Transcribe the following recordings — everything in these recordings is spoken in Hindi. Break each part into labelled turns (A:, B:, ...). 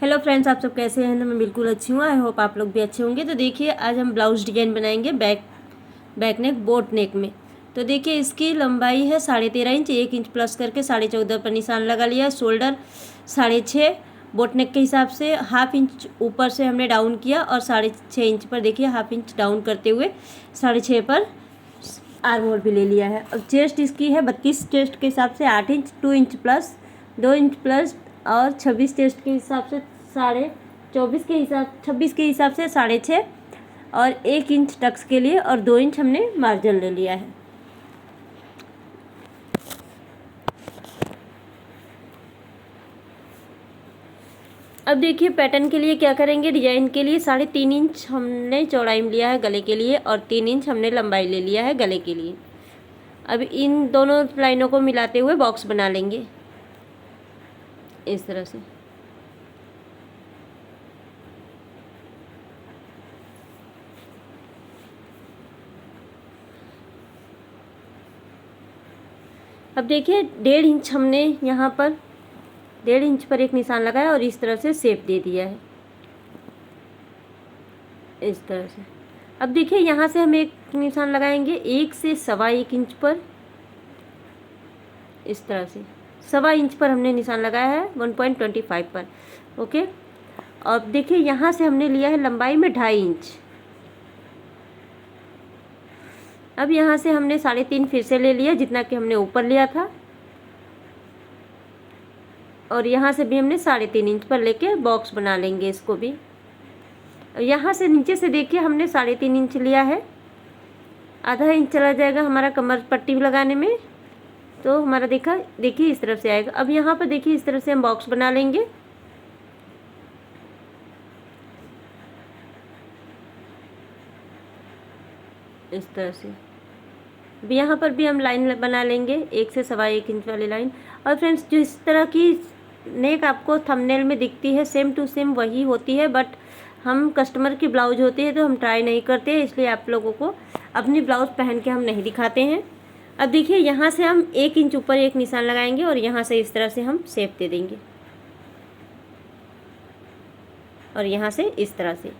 A: हेलो फ्रेंड्स, आप सब कैसे हैं? तो मैं बिल्कुल अच्छी हूँ। आई होप आप लोग भी अच्छे होंगे। तो देखिए, आज हम ब्लाउज डिजाइन बनाएंगे बैक नेक बोट नेक में। तो देखिए, इसकी लंबाई है 13.5 इंच, 1 इंच प्लस करके 14.5 पर निशान लगा लिया। शोल्डर 6.5 बोट नेक के हिसाब से, हाफ इंच ऊपर से हमने डाउन किया और 6.5 इंच पर देखिए हाफ इंच डाउन करते हुए 6.5 पर आर्म होल भी ले लिया है। अब चेस्ट इसकी है 32, चेस्ट के हिसाब से 8 inch, 2 inch plus, 2 inch plus और 26 चेस्ट के हिसाब से 26 के हिसाब से 6.5 और 1 इंच टक्स के लिए और 2 इंच हमने मार्जिन ले लिया है। अब देखिए, पैटर्न के लिए क्या करेंगे। डिजाइन के लिए 3.5 इंच हमने चौड़ाई में लिया है गले के लिए और 3 इंच हमने लंबाई ले लिया है गले के लिए। अब इन दोनों लाइनों को मिलाते हुए बॉक्स बना लेंगे इस तरह से। अब देखिए, 1.5 इंच हमने यहाँ पर 1.5 इंच पर एक निशान लगाया और इस तरह से शेप दे दिया है इस तरह से। अब देखिए, यहाँ से हम एक निशान लगाएंगे 1 से 1.25 इंच पर इस तरह से। 1.25 इंच पर हमने निशान लगाया है 1.25 पर। ओके। अब देखिए, यहाँ से हमने लिया है लंबाई में 2.5 इंच। अब यहाँ से हमने 3.5 फिर से ले लिया, जितना कि हमने ऊपर लिया था, और यहाँ से भी हमने 3.5 इंच पर लेके बॉक्स बना लेंगे इसको भी। यहाँ से नीचे से देखिए, हमने 3.5 इंच लिया है, आधा इंच चला जाएगा हमारा कमर पट्टी लगाने में, तो हमारा देखिए इस तरफ से आएगा। अब यहाँ पर देखिए इस तरह से हम बॉक्स बना लेंगे। इस तरह से अब यहाँ पर भी हम लाइन बना लेंगे 1 से 1.25 इंच वाली लाइन। और फ्रेंड्स, जो इस तरह की नेक आपको थंबनेल में दिखती है सेम टू सेम वही होती है, बट हम कस्टमर की ब्लाउज होती है तो हम ट्राई नहीं करते, इसलिए आप लोगों को अपनी ब्लाउज पहन के हम नहीं दिखाते हैं। अब देखिए, यहाँ से हम 1 इंच ऊपर एक निशान लगाएंगे और यहाँ से इस तरह से हम शेप दे देंगे और यहाँ से इस तरह से।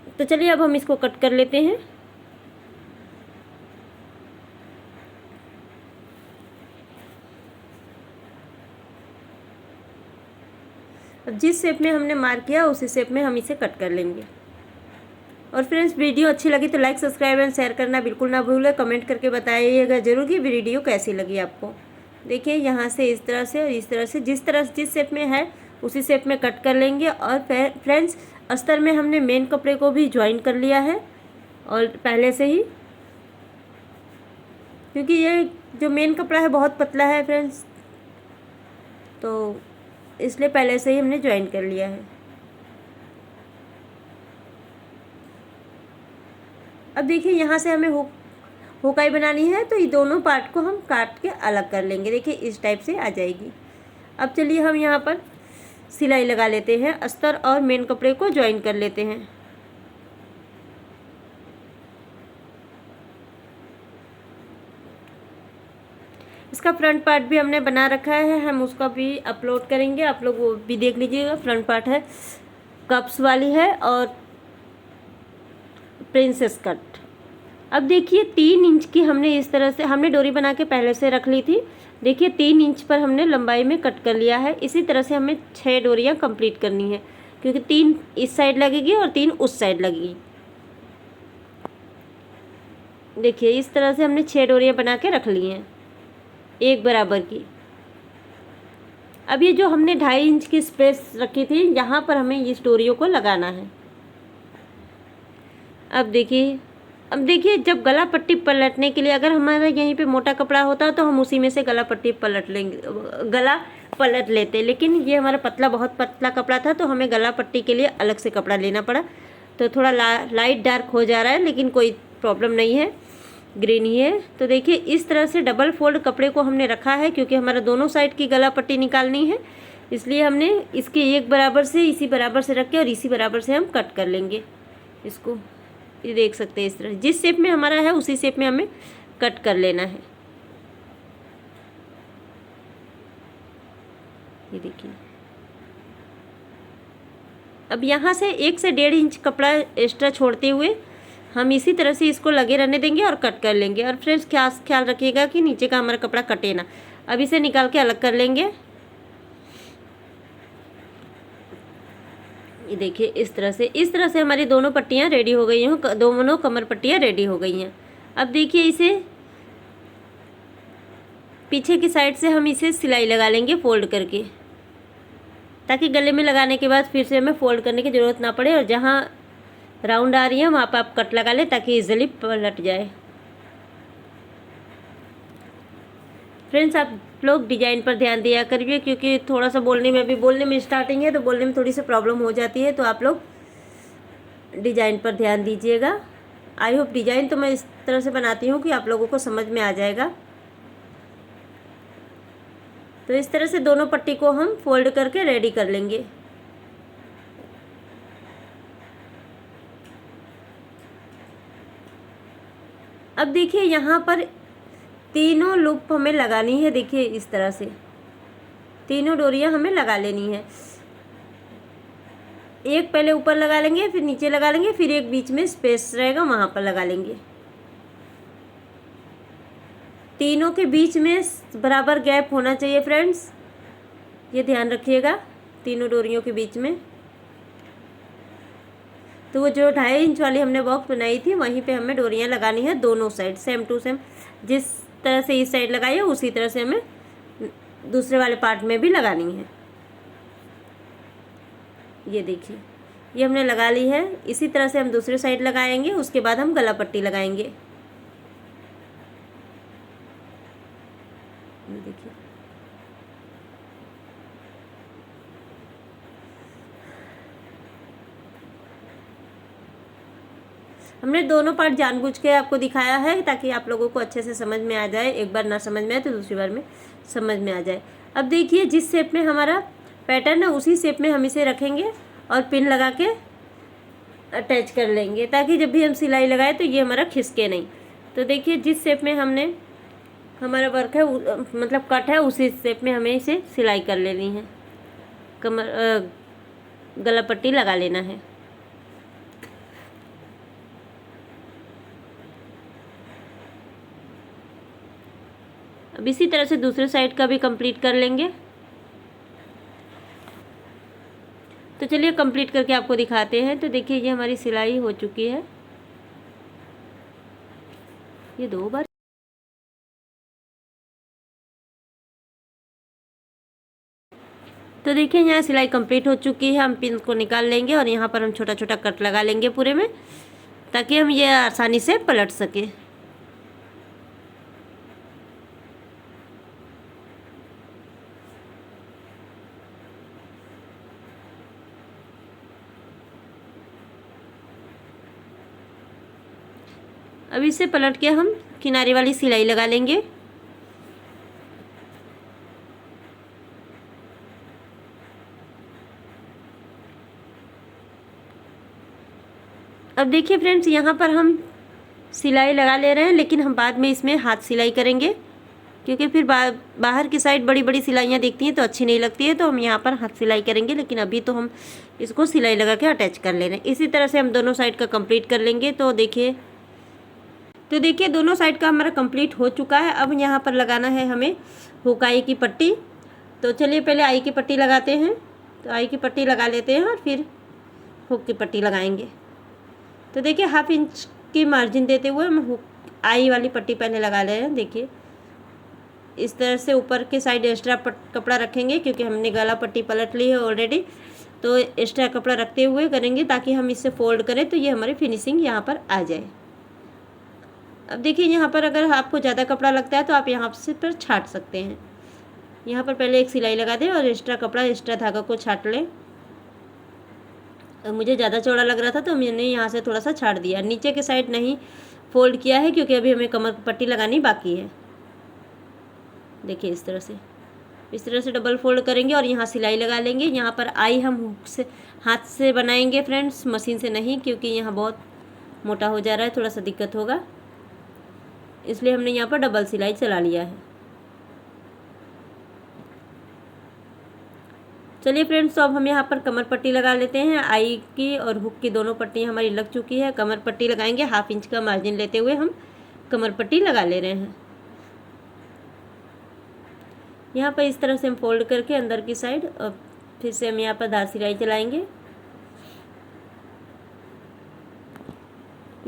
A: तो चलिए, अब हम इसको कट कर लेते हैं। अब जिस शेप में हमने मार्क किया उसी शेप में हम इसे कट कर लेंगे। और फ्रेंड्स, वीडियो अच्छी लगी तो लाइक, सब्सक्राइब एंड शेयर करना बिल्कुल ना भूलें। कमेंट करके बताइएगा जरूर कि वीडियो कैसी लगी आपको। देखिए, यहाँ से इस तरह से और इस तरह से, जिस शेप में है उसी शेप में कट कर लेंगे। और फ्रेंड्स, अस्तर में हमने मेन कपड़े को भी ज्वाइन कर लिया है और पहले से ही, क्योंकि ये जो मेन कपड़ा है बहुत पतला है फ्रेंड्स, तो इसलिए पहले से ही हमने ज्वाइन कर लिया है। अब देखिए, यहाँ से हमें हुकाई बनानी है, तो ये दोनों पार्ट को हम काट के अलग कर लेंगे। देखिए, इस टाइप से आ जाएगी। अब चलिए, हम यहाँ पर सिलाई लगा लेते हैं, अस्तर और मेन कपड़े को ज्वाइन कर लेते हैं। इसका फ्रंट पार्ट भी हमने बना रखा है, हम उसका भी अपलोड करेंगे, आप लोग वो भी देख लीजिएगा। फ्रंट पार्ट है, कप्स वाली है और प्रिंसेस कट। अब देखिए, 3 इंच की हमने इस तरह से हमने डोरी बना के पहले से रख ली थी। देखिए, 3 इंच पर हमने लंबाई में कट कर लिया है। इसी तरह से हमें 6 डोरियाँ कंप्लीट करनी है, क्योंकि 3 इस साइड लगेगी और 3 उस साइड लगेगी। देखिए, इस तरह से हमने 6 डोरियाँ बना के रख ली हैं एक बराबर की। अब ये जो हमने 2.5 इंच की स्पेस रखी थी, यहाँ पर हमें इस डोरियों को लगाना है। अब देखिए, जब गला पट्टी पलटने के लिए, अगर हमारा यहीं पे मोटा कपड़ा होता तो हम उसी में से गला पलट लेते, लेकिन ये हमारा बहुत पतला कपड़ा था, तो हमें गला पट्टी के लिए अलग से कपड़ा लेना पड़ा। तो थोड़ा लाइट डार्क हो जा रहा है, लेकिन कोई प्रॉब्लम नहीं है, ग्रीन ही है। तो देखिए, इस तरह से डबल फोल्ड कपड़े को हमने रखा है, क्योंकि हमारा दोनों साइड की गला पट्टी निकालनी है, इसलिए हमने इसके एक बराबर से इसी बराबर से रख के और इसी बराबर से हम कट कर लेंगे इसको। ये देख सकते हैं, इस तरह जिस शेप में हमारा है उसी शेप में हमें कट कर लेना है। ये देखिए। अब यहाँ से 1 से 1.5 इंच कपड़ा एक्स्ट्रा छोड़ते हुए हम इसी तरह से इसको लगे रहने देंगे और कट कर लेंगे। और फ्रेंड्स ख्याल रखिएगा कि नीचे का हमारा कपड़ा कटे ना। अब इसे निकाल के अलग कर लेंगे। ये देखिए इस तरह से हमारी दोनों पट्टियाँ रेडी हो गई हैं, दोनों कमर पट्टियाँ रेडी हो गई हैं। अब देखिए इसे पीछे की साइड से हम इसे सिलाई लगा लेंगे फोल्ड करके, ताकि गले में लगाने के बाद फिर से हमें फोल्ड करने की ज़रूरत ना पड़े। और जहाँ राउंड आ रही है वहाँ पर आप कट लगा लें ताकि इजीली पलट जाए। फ्रेंड्स आप लोग डिजाइन पर ध्यान दिया करिए, क्योंकि थोड़ा सा बोलने में स्टार्टिंग है तो बोलने में थोड़ी सी प्रॉब्लम हो जाती है, तो आप लोग डिजाइन पर ध्यान दीजिएगा। आई होप डिजाइन तो मैं इस तरह से बनाती हूँ कि आप लोगों को समझ में आ जाएगा। तो इस तरह से दोनों पट्टी को हम फोल्ड करके रेडी कर लेंगे। अब देखिए यहाँ पर तीनों लूप हमें लगानी है। देखिए इस तरह से तीनों डोरियां हमें लगा लेनी है। एक पहले ऊपर लगा लेंगे, फिर नीचे लगा लेंगे, फिर एक बीच में स्पेस रहेगा वहाँ पर लगा लेंगे। तीनों के बीच में बराबर गैप होना चाहिए फ्रेंड्स, ये ध्यान रखिएगा। तीनों डोरियों के बीच में तो वो जो 2.5 इंच वाली हमने बॉक्स बनाई थी वहीं पे हमें डोरियां लगानी है दोनों साइड, सेम टू सेम। जिस तरह से इस साइड लगाई है उसी तरह से हमें दूसरे वाले पार्ट में भी लगानी है। ये देखिए ये हमने लगा ली है। इसी तरह से हम दूसरी साइड लगाएंगे, उसके बाद हम गला पट्टी लगाएंगे। ये देखिए हमने दोनों पार्ट जानबूझ के आपको दिखाया है ताकि आप लोगों को अच्छे से समझ में आ जाए। एक बार ना समझ में आए तो दूसरी बार में समझ में आ जाए। अब देखिए जिस शेप में हमारा पैटर्न है उसी शेप में हम इसे रखेंगे और पिन लगा के अटैच कर लेंगे, ताकि जब भी हम सिलाई लगाए तो ये हमारा खिसके नहीं। तो देखिए जिस शेप में हमने हमारा वर्क है मतलब कट है उसी शेप में हमें इसे सिलाई कर लेनी है। गला पट्टी लगा लेना है। अब इसी तरह से दूसरे साइड का भी कंप्लीट कर लेंगे। तो चलिए कंप्लीट करके आपको दिखाते हैं। तो देखिए ये हमारी सिलाई हो चुकी है। ये 2 बार तो देखिए यहाँ सिलाई कंप्लीट हो चुकी है। हम पिन को निकाल लेंगे और यहाँ पर हम छोटा छोटा कट लगा लेंगे पूरे में, ताकि हम ये आसानी से पलट सके। अब इसे पलट के हम किनारे वाली सिलाई लगा लेंगे। अब देखिए फ्रेंड्स यहाँ पर हम सिलाई लगा ले रहे हैं, लेकिन हम बाद में इसमें हाथ सिलाई करेंगे, क्योंकि फिर बाहर की साइड बड़ी बड़ी सिलाइयाँ दिखती हैं तो अच्छी नहीं लगती है। तो हम यहाँ पर हाथ सिलाई करेंगे, लेकिन अभी तो हम इसको सिलाई लगा के अटैच कर ले रहे हैं। इसी तरह से हम दोनों साइड का कंप्लीट कर लेंगे। तो देखिए दोनों साइड का हमारा कंप्लीट हो चुका है। अब यहाँ पर लगाना है हमें हुक आई की पट्टी। तो चलिए पहले आई की पट्टी लगाते हैं। तो आई की पट्टी लगा लेते हैं और फिर हुक की पट्टी लगाएंगे। तो देखिए 1/2 इंच की मार्जिन देते हुए हम हुक आई वाली पट्टी पहले लगा ले रहे हैं। देखिए इस तरह से ऊपर के साइड एक्स्ट्रा कपड़ा रखेंगे, क्योंकि हमने गला पट्टी पलट ली है ऑलरेडी। तो एक्स्ट्रा कपड़ा रखते हुए करेंगे, ताकि हम इससे फोल्ड करें तो ये हमारी फिनिशिंग यहाँ पर आ जाए। अब देखिए यहाँ पर अगर आपको ज़्यादा कपड़ा लगता है तो आप यहाँ से पर छाट सकते हैं। यहाँ पर पहले एक सिलाई लगा दें और एक्स्ट्रा धागा को छाट लें। मुझे ज़्यादा चौड़ा लग रहा था तो मैंने यहाँ से थोड़ा सा छाट दिया। नीचे के साइड नहीं फोल्ड किया है, क्योंकि अभी हमें कमर पट्टी लगानी बाकी है। देखिए इस तरह से डबल फोल्ड करेंगे और यहाँ सिलाई लगा लेंगे। यहाँ पर आई हम हुक से हाथ से बनाएंगे फ्रेंड्स, मशीन से नहीं, क्योंकि यहाँ बहुत मोटा हो जा रहा है, थोड़ा सा दिक्कत होगा, इसलिए हमने यहाँ पर डबल सिलाई चला लिया है। चलिए फ्रेंड्स, तो अब हम यहाँ पर कमर पट्टी लगा लेते हैं। आई की और हुक की दोनों पट्टियाँ हमारी लग चुकी है। कमर पट्टी लगाएंगे, 1/2 इंच का मार्जिन लेते हुए हम कमर पट्टी लगा ले रहे हैं। यहाँ पर इस तरह से हम फोल्ड करके अंदर की साइड, और फिर से हम यहाँ पर धार सिलाई चलाएंगे।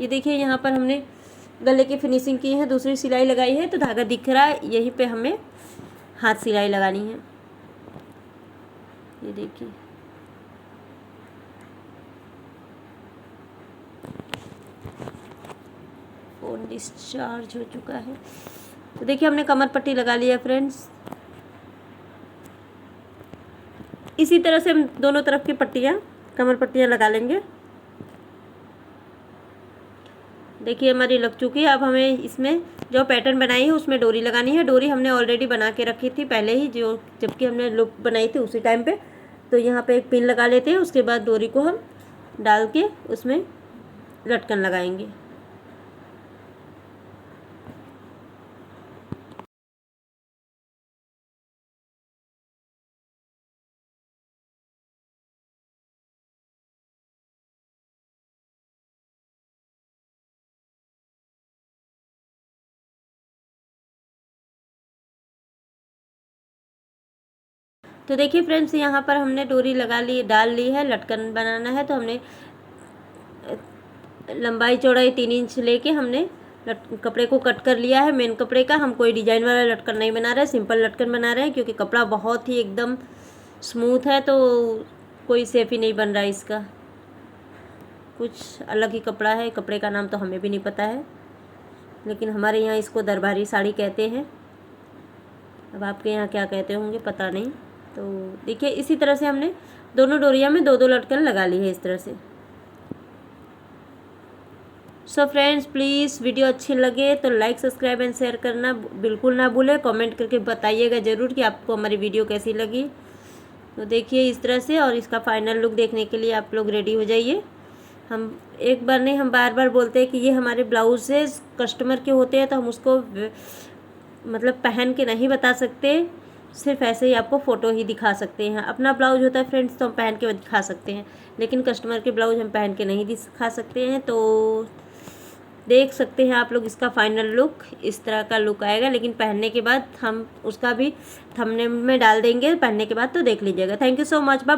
A: ये देखिए, यहाँ पर हमने गले की फिनिशिंग की है, दूसरी सिलाई लगाई है, तो धागा दिख रहा है, यहीं पे हमें हाथ सिलाई लगानी है। ये देखिए, फोन डिस्चार्ज हो चुका है। तो देखिए, हमने कमर पट्टी लगा लिया फ्रेंड्स। इसी तरह से हम दोनों तरफ की पट्टियाँ, कमर पट्टियाँ लगा लेंगे। देखिए, हमारी लग चुकी है। अब हमें इसमें जो पैटर्न बनाई है उसमें डोरी लगानी है। डोरी हमने ऑलरेडी बना के रखी थी पहले ही, जबकि हमने लुक बनाई थी उसी टाइम पे। तो यहाँ पे एक पिन लगा लेते हैं, उसके बाद डोरी को हम डाल के उसमें लटकन लगाएंगे। तो देखिए फ्रेंड्स, यहाँ पर हमने डोरी डाल ली है। लटकन बनाना है तो हमने लंबाई चौड़ाई 3 इंच लेके हमने कपड़े को कट कर लिया है। मेन कपड़े का हम कोई डिजाइन वाला लटकन नहीं बना रहे, सिंपल लटकन बना रहे हैं, क्योंकि कपड़ा बहुत ही एकदम स्मूथ है, तो कोई सेफ ही नहीं बन रहा है इसका। कुछ अलग ही कपड़ा है, कपड़े का नाम तो हमें भी नहीं पता है, लेकिन हमारे यहाँ इसको दरबारी साड़ी कहते हैं। अब आपके यहाँ क्या कहते होंगे पता नहीं। तो देखिए, इसी तरह से हमने दोनों डोरिया में 2-2 लटकन लगा ली है इस तरह से। सो फ्रेंड्स, प्लीज़ वीडियो अच्छी लगे तो लाइक, सब्सक्राइब एंड शेयर करना बिल्कुल ना भूलें। कमेंट करके बताइएगा ज़रूर कि आपको हमारी वीडियो कैसी लगी। तो देखिए इस तरह से, और इसका फाइनल लुक देखने के लिए आप लोग रेडी हो जाइए। हम एक बार नहीं, हम बार बार बोलते हैं कि ये हमारे ब्लाउजेज कस्टमर के होते हैं, तो हम उसको मतलब पहन के नहीं बता सकते, सिर्फ ऐसे ही आपको फ़ोटो ही दिखा सकते हैं। अपना ब्लाउज होता है फ्रेंड्स तो हम पहन के दिखा सकते हैं, लेकिन कस्टमर के ब्लाउज हम पहन के नहीं दिखा सकते हैं। तो देख सकते हैं आप लोग, इसका फाइनल लुक इस तरह का लुक आएगा, लेकिन पहनने के बाद हम उसका भी थंबनेल में डाल देंगे, पहनने के बाद तो देख लीजिएगा। Thank you so much. Bye.